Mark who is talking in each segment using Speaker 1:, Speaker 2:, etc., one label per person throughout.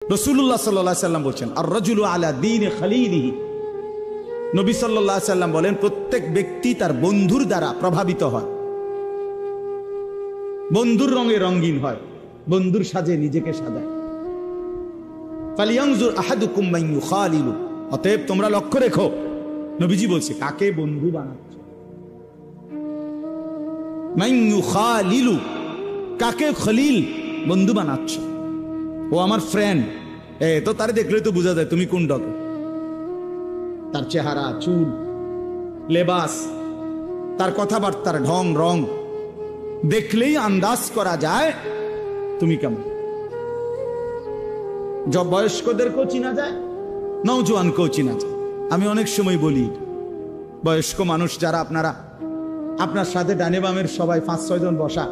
Speaker 1: রাসূলুল্লাহ সাল্লাল্লাহু আলাইহি সাল্লাম বলেন আর রাজুলু আলা দীনি খলিলিহি। নবী সাল্লাল্লাহু আলাইহি সাল্লাম বলেন প্রত্যেক ব্যক্তি তার বন্ধুর দ্বারা প্রভাবিত হয়, বন্ধুর রঙে রঙিন হয়, বন্ধুর সাজে নিজেকে সাজায়। ফালিয়ানজুর আহাদুকুম মান ইউখালিলু, অতএব তোমরা লক্ষ্য রেখো, নবীজি বলছে কাকে বন্ধু বানাচ্ছ। মান ইউখালিলু, কাকে খলিল বন্ধু বানাচ্ছ। ও আমার ফ্রেন্ড, তো তারে দেখলে তো বোঝা যায় তুমি কোন ডকে। তার চেহারা, চুল, লেবাস, তার কথাবার্তার ঢং রং দেখলেই আন্দাজ করা যায় তুমি কেমন। বয়স্কদেরকেও চিনা যায়, নওজোয়ানকেও চিনা যায়। আমি অনেক সময় বলি বয়স্ক মানুষ যারা আপনারা, আপনার সাথে ডানে বামের সবাই 5-6 জন বসা,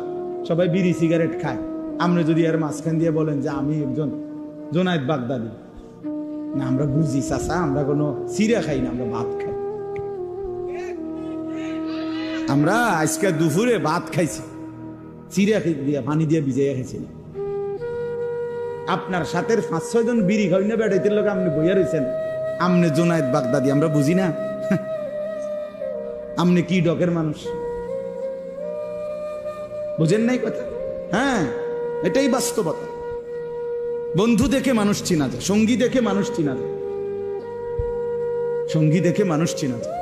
Speaker 1: সবাই বিড়ি সিগারেট খায়, আপনি যদি এর মাঝখান দিয়ে বলেন যে আমি একজন জোনায়েদ বাগদাদি, না আমরা বুঝি চাচা, আমরা কোনো সিরা খাই না, আমরা ভাত খাই। আমরা আজকে দুপুরে ভাত খাইছি, সিরা দিয়ে পানি দিয়ে ভিজাইয়া খাইছি না। আপনার সাথে 5-6 জন বিড়ি খাই না বেড়াইতে লোক আপনি বইয়া রয়েছেন, আপনি জোনায়েদ বাগদাদি, আমরা বুঝি না। আপনি কি ডকের মানুষ বুঝেন নাই কথা? হ্যাঁ, এটাই বাস্তবতা। বন্ধু দেখে মানুষ চিনা যায়, সঙ্গী দেখে মানুষ চিনা যায়, সঙ্গী দেখে মানুষ চিনা যায়।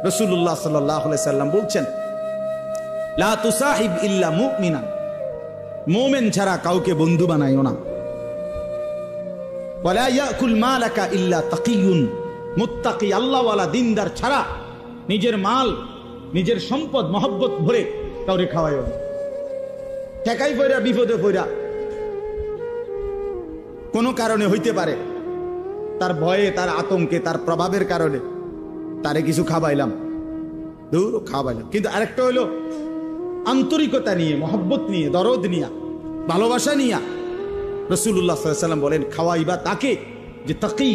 Speaker 1: রাসূলুল্লাহ সাল্লাল্লাহু আলাইহি সাল্লাম বলছেন লা তুসাহিব ইল্লা মুমিনান, মুমিন ছাড়া কাউকে বন্ধু বানাইও না। ওয়ালা ইয়াকুল মালাকা ইল্লা তাকিয়ুন, মুত্তাকি আল্লাহওয়ালা দিনদার ছাড়া নিজের মাল, নিজের সম্পদ মহব্বত ভরে কাউরে খাওয়াইও না। ঠেকাই পয়রা, বিপদে পয়রা, কোনো কারণে হইতে পারে, তার ভয়ে, তার আতঙ্কে, তার প্রভাবের কারণে তারে কিছু খাওয়াইলাম, দূর খাওয়াইলাম। কিন্তু আরেকটা হইলো আন্তরিকতা নিয়ে, মহব্বত নিয়ে, দরদ নিয়া, ভালোবাসা নিয়া। রাসূলুল্লাহ সাল্লাল্লাহু আলাইহি সাল্লাম বলেন খাওয়াইবা তাকে যে তাকি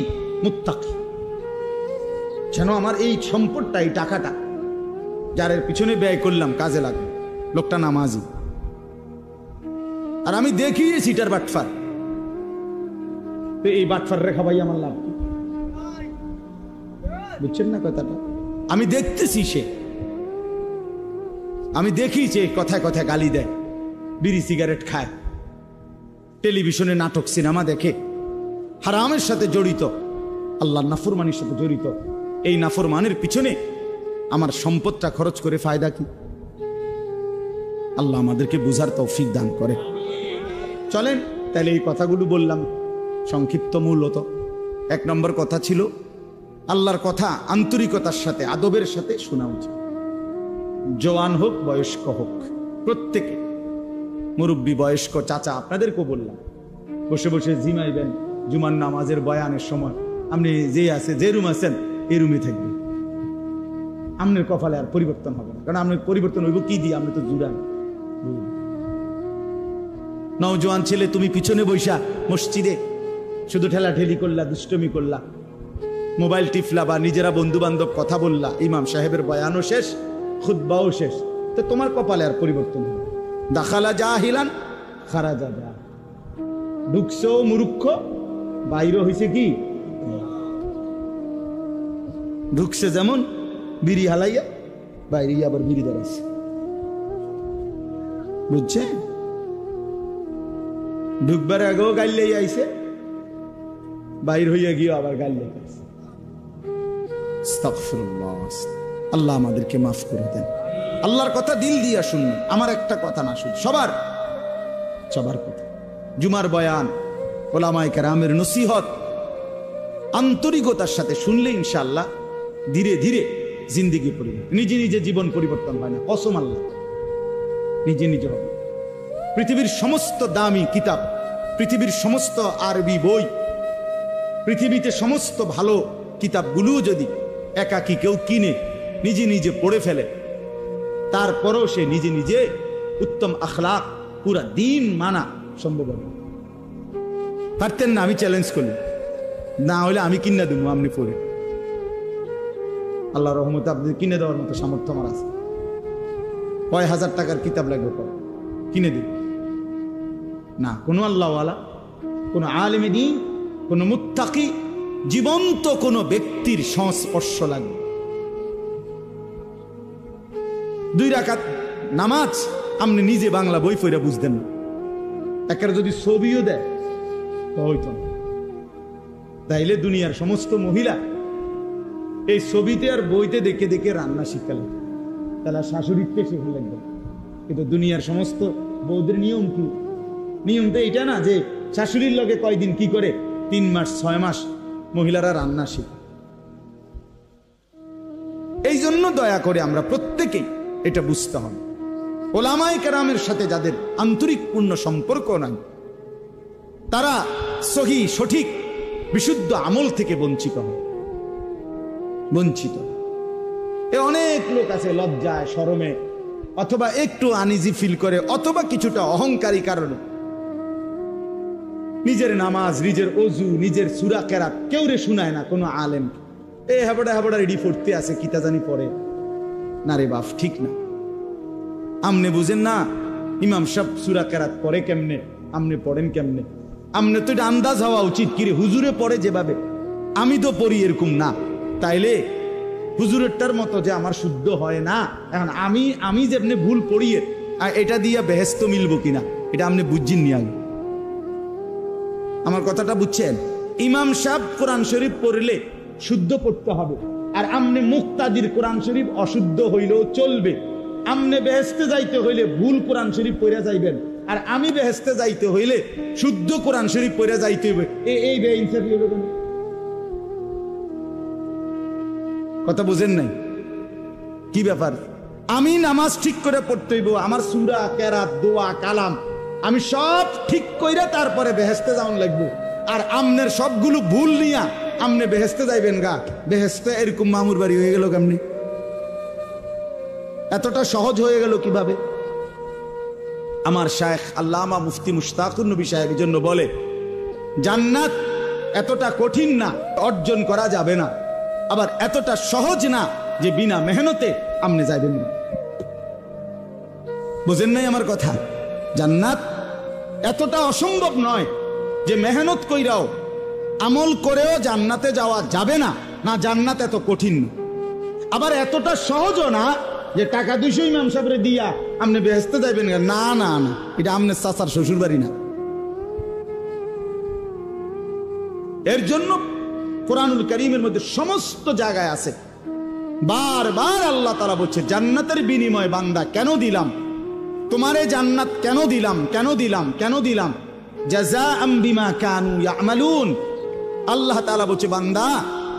Speaker 1: মুত্তাকি, যেন আমার এই সম্পদটা, এই টাকাটা যার পিছনে ব্যয় করলাম কাজে লাগবে, লোকটা নামাজি। আর আমি দেখি সিটার বাটফার, তো এই বাটফার রেখা ভাই আমার লাভ কি? বুঝছেন না কথাটা? আমি দেখতেছি সে, আমি দেখি যে কথায় কথায় গালি দেয়, বিড়ি সিগারেট খায়, টেলিভিশনে নাটক সিনেমা দেখে, হারামের সাথে জড়িত, আল্লাহর নাফরমানির সাথে জড়িত। এই নাফরমানের পিছনে আমার সম্পদটা খরচ করে ফায়দা কি? আল্লাহ আমাদেরকে বুঝার তৌফিক দান করে। চলেন তাহলে এই কথাগুলো বললাম সংক্ষিপ্ত। মূলত 1 নম্বর কথা ছিল আল্লাহর কথা আন্তরিকতার সাথে, আদবের সাথে শোনা উচিত। জওয়ান হোক, বয়স্ক হোক, প্রত্যেকে, মুরব্বী, বয়স্ক, চাচা, আপনাদেরকেও বললাম বসে বসে জিমাইবেন জুমার নামাজের বয়ানের সময়, আপনি যে আছে, যে রুম আছেন এই রুমে থাকবেন। আপনার কপালে আর পরিবর্তন হবে না, কারণ আপনার পরিবর্তন হইব কি দিয়ে? আপনি তো জুড়ান। নওজোয়ান ছেলে, তুমি পিছনে বৈশা মসজিদে শুধু ঠেলাঠেলি করলা, দুষ্টমি করলা, মোবাইল টিফলা, বা নিজেরা বন্ধু বান্ধব কথা বললা, ইমাম সাহেবের বয়ানও শেষ, খুতবাও শেষ, তো তোমার কপালে আর পরিবর্তন হবে? দাখালা জাহিলান খারাজা যা, ঢুকছো মূর্খ, বাইরে হইছে কি? ঢুকছে যেমন বিড়ি হালাইয়া, বাইরে আবার বিড়ি দাঁড়াইছে। বুঝছে? ঢুকবার আগেও গাইলেই আইছে, বাইর হইয়া গিয়ে আবার গাইলে আইছে। আস্তাগফিরুল্লাহ। আল্লাহ আমাদেরকে মাফ করে দেন। আল্লাহর কথা দিল দিয়া শুনুন, আমার একটা কথা না শুনুন, সবার সবার কথা। জুমার বয়ান, ওলামায়ে কেরামের নসিহত আন্তরিকতার সাথে শুনলে ইনশাআল্লাহ ধীরে ধীরে জিন্দেগি পরিবর্তন। নিজে নিজে জীবন পরিবর্তন হয় না, কসম আল্লাহ, নিজে নিজে হবে। পৃথিবীর সমস্ত দামি কিতাব, পৃথিবীর সমস্ত আরবি বই, পৃথিবীতে সমস্ত ভালো কিতাবগুলোও যদি একাকী কেউ কিনে নিজে নিজে পড়ে ফেলে, তারপরেও সে নিজে নিজে উত্তম আখলাক, পুরা দিন মানা সম্ভব হবে। পারতেন না? আমি চ্যালেঞ্জ করলাম, না হলে আমি কিনে দেবো, আপনি পড়ে। আল্লাহ রহমতে আপনাদের কিনে দেওয়ার মতো সামর্থ্য আমার আছে। কয় হাজার টাকার কিতাব লাগবে, কিনে দিন না। কোনো আল্লাহওয়ালা, কোনো আলেমে দ্বীন কোন মুত্তাকি জীবন্ত কোন ব্যক্তির সংস্পর্শ লাগবে। 2 রাকাত নামাজ আপনি নিজে বাংলা বই পড়ে বুঝতেন না, একের যদি ছবিও দেয় হইতো না। তাইলে দুনিয়ার সমস্ত মহিলা এই ছবিতে আর বইতে দেখে দেখে রান্না শিখালেন, তাহলে শাশুড়িকে শিখে লাগবে। কিন্তু দুনিয়ার সমস্ত বৌদের নিয়ম কি? নিয়ম তো এটা না যে শাশুড়ির লগে কয়দিন কি করে 3 মাস 6 মাস মহিলারা রান্না শিখে। এই জন্য দয়া করে আমরা প্রত্যেকেই এটা বুঝতে হবে, ওলামায়ে কেরামের সাথে যাদের আন্তরিক পূর্ণ সম্পর্ক নাই তারা সহি সঠিক বিশুদ্ধ আমল থেকে বঞ্চিত হয়। অনেক লোক আছে লজ্জায় শরমে অথবা একটু আনইজি ফিল করে অথবা কিছুটা অহংকারী কারণে নিজের নামাজ, নিজের ওযু, নিজের সূরা কেরাত কেউ রে শুনায় না কোনো আলেম। হাবড়া রেডি পড়তে আছে কিতা জানি পড়ে না রে বাপ, ঠিক না। আমনে বুঝেন না ইমাম সাহেব সূরা কেরাত পড়ে কেমনে, আমনে পড়েন কেমনে? আমনে তো এটা আন্দাজ হওয়া উচিত কি রে হুজুরে পড়ে যেভাবে আমি তো পড়ি এরকম না, তাইলে হুজুরেরটার মতো যে আমার শুদ্ধ হয় না। এখন আমি যেমনি ভুল পড়িয়ে এটা দিয়া বেহেস্ত মিলবো কিনা এটা আপনি বুঝছেন নি আগে? আমার কথাটা বুঝছেন? ইমাম সাহেব কোরআন শরীফ পড়লে শুদ্ধ পড়তে হবে, আর আমনে মুক্তাদির কোরআন শরীফ অশুদ্ধ হইলেও চলবে। আমনে বেহেস্তে যাইতে হইলে ভুল কোরআন শরীফ পড়ে যাইবেন, আর আমি বেহেস্তে যাইতে হইলে শুদ্ধ কোরআন শরীফ পড়ে যাইতে হইবে। এই বেইনসাফি হলো কেন? কথা বুঝেন নাই? কি ব্যাপার? আমি নামাজ ঠিক করে পড়তে হইব, আমার সূরা কেরাত দোয়া কালাম আমি সব ঠিক কইরা তারপরে বেহেস্তে যাওয়ান লাগবো। আর আমনের সবগুলো ভুল নিয়া আমনে বেহেস্তে যাইবেন গা, বেহেস্তে এরকম মামুর বাড়ি হয়ে গেল কেমনি? এতটা সহজ হয়ে গেল কিভাবে? আমার শায়েখ আল্লামা মুফতি মুশতাকুর নবী সাহেব এই জন্য বলে জান্নাত এতটা কঠিন না, অর্জন করা যাবে না, আবার এতটা সহজ না যে বিনা মেহনতে আমনে যাইবেন না। বুঝেন নাই আমার কথা? জান্নাত এতটা অসম্ভব নয় যে মেহনত কইরাও আমল করেও জান্নাতে যাওয়া যাবে না, না জান্নাত এত কঠিন না। আবার এতটা সহজও না যে টাকা 200 ইমাম সাহেবরে দিয়া আপনি বেহেস্তে যাইবেন না, না না, এটা আমনে চাচার শ্বশুর বাড়ি না। এর জন্য কোরআনুল কারীমের মধ্যে সমস্ত জায়গায় আছে বারবার আল্লাহ তাআলা বলছে জান্নাতের বিনিময় বান্দা কেন দিলাম তোমারে, জান্নাত কেন দিলাম, কেন দিলাম, কেন দিলাম? জাযাআম বিমা কানু ইয়ামালুন। আল্লাহ তাআলা বলছে বান্দা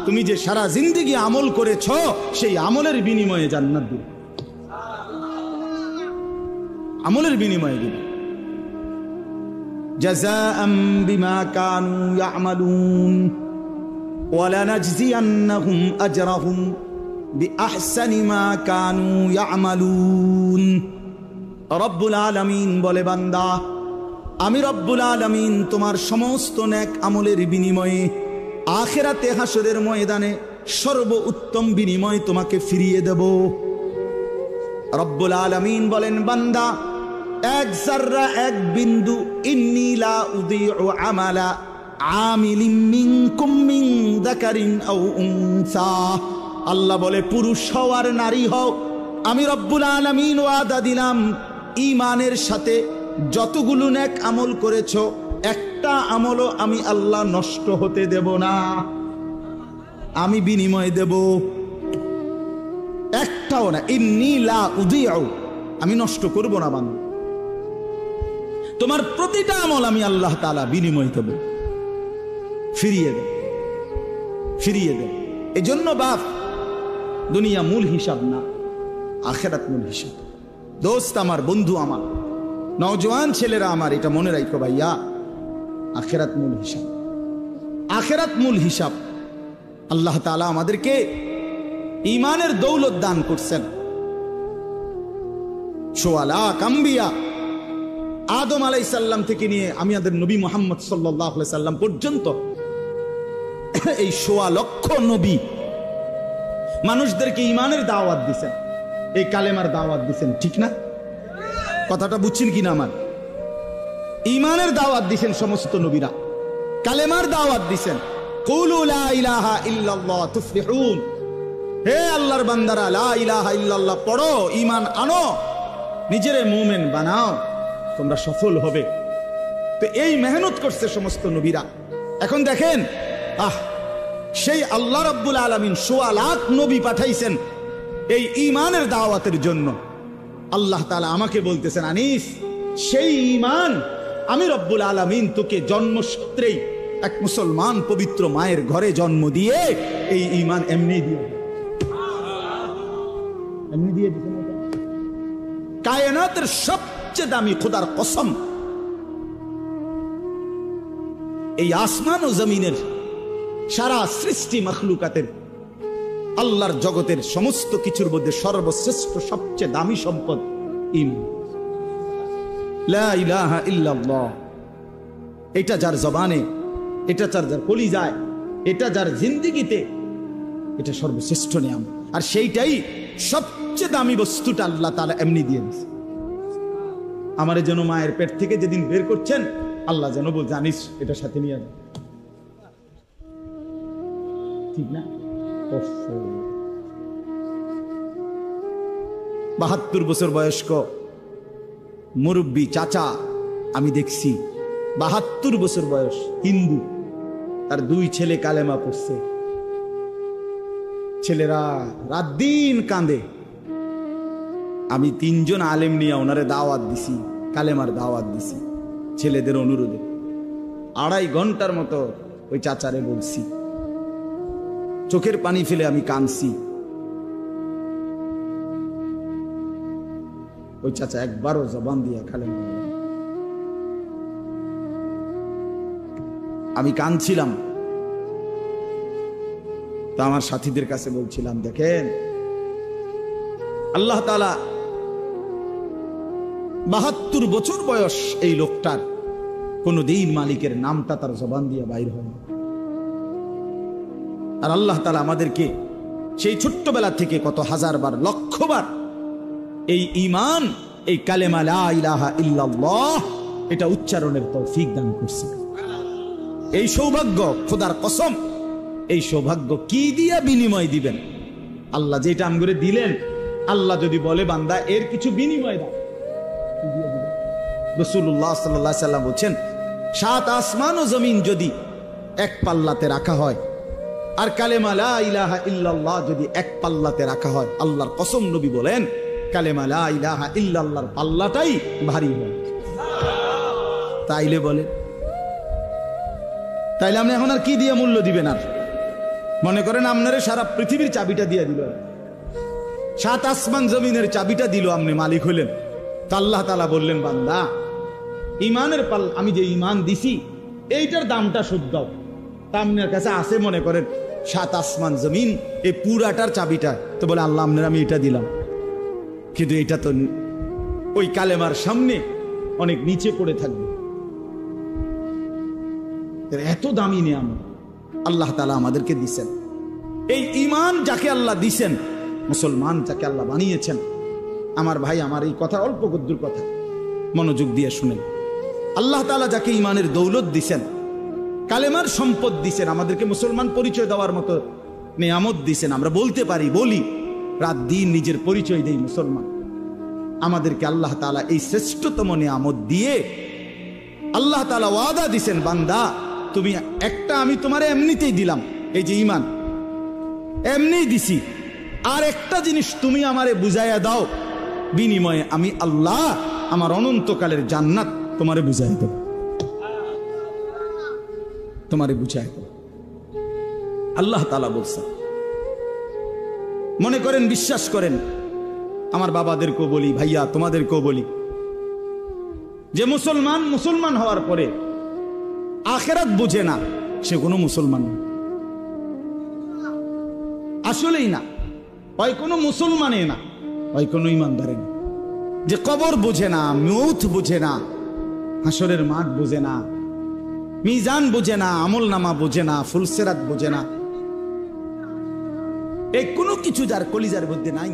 Speaker 1: তুমি যে সারা জিন্দেগি আমল করেছ সেই আমলের বিনিময়ে জান্নাত দিলাম, আমলের বিনিময়ে দিলাম। জাযাআম বিমা কানু ইয়ামালুন ওয়ালানাজজিয়ান্নাহুম আজরাহুম বিআহসানি মা কানু ইয়ামালুন। রব্বুল আলামিন বলে বান্দা আমি রব্বুল আলামিন তোমার সমস্ত নেক আমলের বিনিময়ে আখিরাতে হাসরের ময়দানে সর্বোত্তম বিনিময় তোমাকে ফিরিয়ে দেব। রব্বুল আলামিন বলেন বান্দা এক যাররা এক বিন্দু ইন্নী লা উযীউ আমালা আমিলিন মিনকুম মিন যাকারিন আও উনসা। আল্লাহ বলে পুরুষ হও আর নারী হও, আমি রব্বুল আলামিন ওয়াদা দিলাম ঈমানের সাথে যতগুলো নেক আমল করেছো একটা আমলও আমি আল্লাহ নষ্ট হতে দেব না, আমি বিনিময় দেব, একটাও না। ইন্নী লা উযীউ, আমি নষ্ট করব না বান্দা, তোমার প্রতিটা আমল আমি আল্লাহ তাআলা বিনিময় দেব, ফিরিয়ে দেব, ফিরিয়ে দেব। এজন্য বাপ দুনিয়া মূল হিসাব না, আখিরাত মূল হিসাব। দোস্ত আমার, বন্ধু আমার, নওজোয়ান ছেলেরা আমার, এটা মনে রাখো ভাইয়া, আখিরাত মূল হিসাব, আখিরাত মূল হিসাব। আল্লাহ তাআলা আমাদেরকে ঈমানের দৌলত দান করছেন। ১৬ লাখ আম্বিয়া আদম আলাইহিস সালাম থেকে নিয়ে আমাদের নবী মুহাম্মদ সাল্লাল্লাহু আলাইহি সাল্লাম পর্যন্ত এই ১৬ লক্ষ নবী মানুষদেরকে ঈমানের দাওয়াত দিয়েছেন, এই কালেমার দাওয়াত দিয়েছেন, ঠিক না? কথাটা বুঝছেন কিনা? আমার ঈমানের দাওয়াত দিয়েছেন সমস্ত নবীরা। কালেমার দাওয়াত দিছেন, কুলু লা ইলাহা ইল্লাল্লাহ তুফলিহুন, হে আল্লাহর বান্দারা লা ইলাহা ইল্লাল্লাহ পড়ো, ঈমান আনো, নিজেরে মুমিন বানাও, তোমরা সফল হবে। তো এই মেহনত করছে সমস্ত নবীরা। এখন দেখেন, সেই আল্লাহ রাব্বুল আলামিন ১৬ লাখ নবী পাঠাইছেন এই ঈমানের দাওয়াতের জন্য। আল্লাহ তাআলা আমাকে বলতেছেন, আনিস, সেই ঈমান আমি রব্বুল আলামিন তোকে জন্মসূত্রেই এক মুসলমান পবিত্র মায়ের ঘরে জন্ম দিয়ে এই ঈমান এমনি দিয়ে দিয়েছেন। কায়নাতের সবচেয়ে দামি খোদার কসম, এই আসমান ও জমিনের সারা সৃষ্টি মখলুকাতের আল্লাহর জগতের সমস্ত কিছুর মধ্যে সর্বশ্রেষ্ঠ সবচেয়ে দামি সম্পদ ঈমান, লা ইলাহা ইল্লাল্লাহ। এটা যার জবানে, এটা যার কলিজায়, এটা যার জিন্দেগিতে, এটা সর্বশ্রেষ্ঠ নিয়ামত। আর সেইটাই সবচেয়ে দামি বস্তুটা আল্লাহ তাআলা এমনি দিয়ে দিয়েছে। আমারে যেন মায়ের পেট থেকে যেদিন বের করছেন, আল্লাহ যেন বল, জানিস এটা সাথে নিয়ে যাবে, ঠিক না? ৭২ বছর বয়স্ক মুরব্বী চাচা আমি দেখছি, ৭২ বছর বয়স, হিন্দু, তার 2 ছেলে কালেমা পড়ছে। ছেলেরা রাত দিন কাঁদে। আমি 3 জন আলেম নিয়ে ওনারে দাওয়াত দিছি, কালেমার দাওয়াত দিছি ছেলেদের অনুরোধে। 2.5 ঘন্টার মতো ওই চাচারে বলছি, চোখের পানি ফেলে আমি কাঁদছি। ওই চাচা একবারও জবান দিয়া কালেমা, আমি কাঁদছিলাম। তা আমার সাথীদের কাছে বলছিলাম, দেখেন আল্লাহ তাআলা ৭২ বছর বয়স এই লোকটার, কোনদিন মালিকের নামটা তার জবান দিয়ে বাইর হয় না। আর আল্লাহ তাআলা আমাদেরকে সেই ছোট্টবেলা থেকে কত হাজারবার, লক্ষবার এই ঈমান, এই কালেমা লা ইলাহা ইল্লাল্লাহ, এটা উচ্চারণের তৌফিক দান করছে। এই সৌভাগ্য, খোদার কসম, এই সৌভাগ্য কি দিয়া বিনিময় দিবেন? আল্লাহ যেটা আমগরে দিলেন, আল্লাহ যদি বলে বান্দা এর কিছু বিনিময় দাও, রাসূলুল্লাহ সাল্লাল্লাহু আলাইহি ওয়াসাল্লাম বলেন, 7 আসমান ও জমিন যদি এক পাল্লাতে রাখা হয়, আর কালেমা লা ইলাহা ইল্লাল্লাহ যদি এক পাল্লাতে রাখা হয়, আল্লাহর কসম নবী বলেন কালেমা লা ইলাহা ইল্লাল্লাহর পাল্লাটাই ভারী হয়। তাইলে বলে, তাইলে আপনি এখন আর কি দিয়ে মূল্য দিবেন? আর মনে করেন আপনারে সারা পৃথিবীর চাবিটা দিয়ে দিল, 7 আসমান জমিনের চাবিটা দিল, আপনি মালিক হইলেন। তা আল্লাহ তাআলা বললেন, বান্দা ঈমানের পাল, আমি যে ঈমান দিছি এইটার দামটা শোধ দাও। তা আপনার কাছে আছে মনে করেন 7 আসমান জমিন, এই পুরাটার চাবিটা। তো বলে, আল্লাহ আপনার আমি এটা দিলাম, কিন্তু এটা তো ওই কালেমার সামনে অনেক নিচে পড়ে থাকবে। এত দামি নিয়ামত আল্লাহ তাআলা আমাদেরকে দিছেন। এই ঈমান যাকে আল্লাহ দিছেন, মুসলমান যাকে আল্লাহ বানিয়েছেন, আমার ভাই, আমার এই কথা অল্প গদ্দুর কথা, মনোযোগ দিয়ে শুনেন। আল্লাহ তাআলা যাকে ঈমানের দৌলত দিছেন, কালেমার সম্পদ দিছেন, আমাদেরকে মুসলমান পরিচয় দেওয়ার মতো নিয়ামত দিছেন, আমরা বলতে পারি, বলি, রাত দিন নিজের পরিচয় দেই মুসলমান। আমাদেরকে আল্লাহ তাআলা এই শ্রেষ্ঠতম নিয়ামত দিয়ে আল্লাহ তাআলা ওয়াদা দিছেন, বান্দা তুমি একটা, আমি তোমারে এমনিতেই দিলাম, এই যে ঈমান এমনিই দিছি, আর একটা জিনিস তুমি আমারে বুঝাইয়া দাও, বিনিময়ে আমি আল্লাহ আমার অনন্তকালের জান্নাত তোমারে বুঝাই দেব, তোমারে বুঝাই দেব। আল্লাহ তাআলা বলছেন। মনে করেন, বিশ্বাস করেন, আমার বাবাদেরকেও বলি, ভাইয়া তোমাদেরকেও বলি, যে মুসলমান হওয়ার পরে আখিরাত বুঝে না, সে কোনো মুসলমান না, আসলেই না। হয় কোনো মুসলমানে না, হয় কোনো ইমানদারে না। যে কবর বুঝে না, মউত বুঝে না, হাসরের মাঠ বুঝে না, মিজান বুঝে না, আমল নামা বুঝে না, ফুলসেরাত বুঝে না, এই কোনো কিছু যার কলিজার মধ্যে নাই,